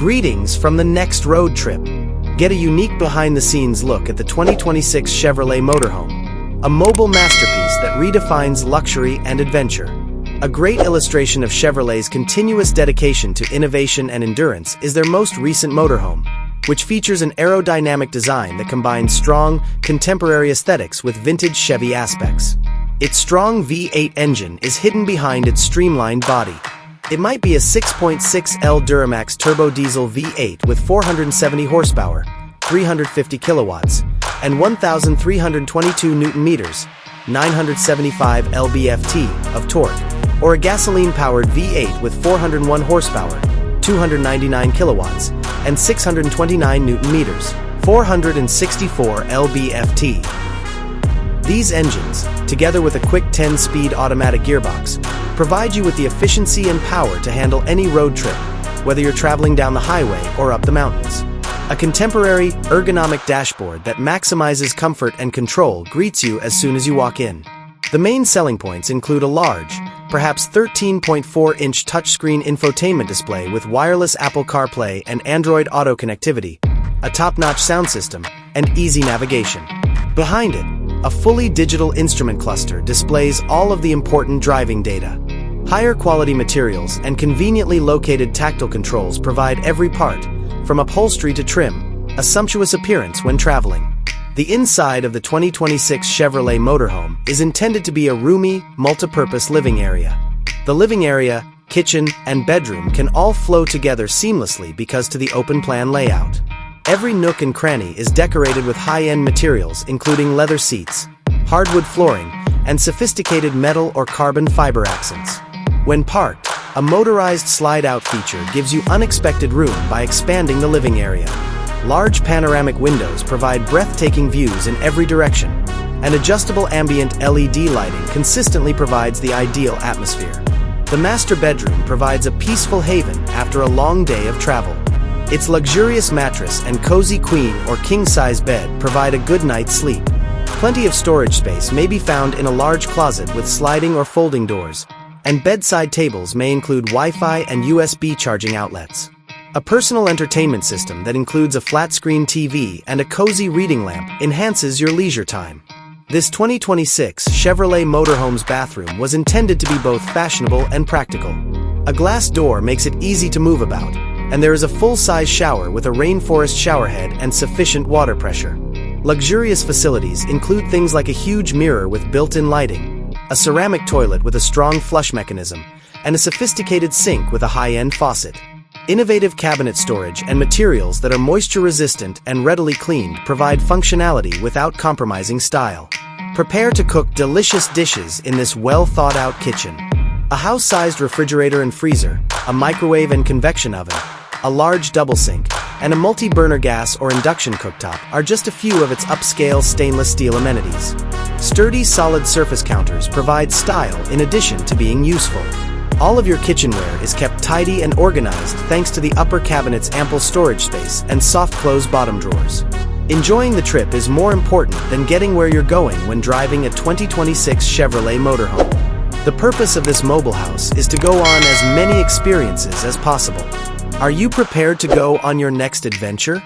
Greetings from the next road trip. Get a unique behind-the-scenes look at the 2026 Chevrolet Motorhome, a mobile masterpiece that redefines luxury and adventure. A great illustration of Chevrolet's continuous dedication to innovation and endurance is their most recent motorhome, which features an aerodynamic design that combines strong, contemporary aesthetics with vintage Chevy aspects. Its strong V8 engine is hidden behind its streamlined body. It might be a 6.6L Duramax Turbo-Diesel V8 with 470 horsepower, 350 kilowatts, and 1,322 Newton-meters, 975 lb-ft of torque, or a gasoline-powered V8 with 401 horsepower, 299 kilowatts, and 629 Newton-meters, 464 lb-ft. These engines, together with a quick 10-speed automatic gearbox, provide you with the efficiency and power to handle any road trip, whether you're traveling down the highway or up the mountains. A contemporary, ergonomic dashboard that maximizes comfort and control greets you as soon as you walk in. The main selling points include a large, perhaps 13.4-inch touchscreen infotainment display with wireless Apple CarPlay and Android Auto connectivity, a top-notch sound system, and easy navigation. Behind it, a fully digital instrument cluster displays all of the important driving data. Higher quality materials and conveniently located tactile controls provide every part, from upholstery to trim, a sumptuous appearance when traveling. The inside of the 2026 Chevrolet Motorhome is intended to be a roomy, multi-purpose living area. The living area, kitchen, and bedroom can all flow together seamlessly because of the open-plan layout. Every nook and cranny is decorated with high-end materials including leather seats, hardwood flooring, and sophisticated metal or carbon fiber accents. When parked, a motorized slide-out feature gives you unexpected room by expanding the living area. Large panoramic windows provide breathtaking views in every direction, and adjustable ambient LED lighting consistently provides the ideal atmosphere. The master bedroom provides a peaceful haven after a long day of travel. Its luxurious mattress and cozy queen or king-size bed provide a good night's sleep. Plenty of storage space may be found in a large closet with sliding or folding doors, and bedside tables may include Wi-Fi and USB charging outlets. A personal entertainment system that includes a flat-screen TV and a cozy reading lamp enhances your leisure time. This 2026 Chevrolet Motorhome's bathroom was intended to be both fashionable and practical. A glass door makes it easy to move about, and there is a full-size shower with a rainforest showerhead and sufficient water pressure. Luxurious facilities include things like a huge mirror with built-in lighting, a ceramic toilet with a strong flush mechanism, and a sophisticated sink with a high-end faucet. Innovative cabinet storage and materials that are moisture-resistant and readily cleaned provide functionality without compromising style. Prepare to cook delicious dishes in this well-thought-out kitchen. A house-sized refrigerator and freezer, a microwave and convection oven, a large double sink, and a multi-burner gas or induction cooktop are just a few of its upscale stainless steel amenities. Sturdy solid surface counters provide style in addition to being useful. All of your kitchenware is kept tidy and organized thanks to the upper cabinet's ample storage space and soft-close bottom drawers. Enjoying the trip is more important than getting where you're going when driving a 2026 Chevrolet Motorhome. The purpose of this mobile house is to go on as many experiences as possible. Are you prepared to go on your next adventure?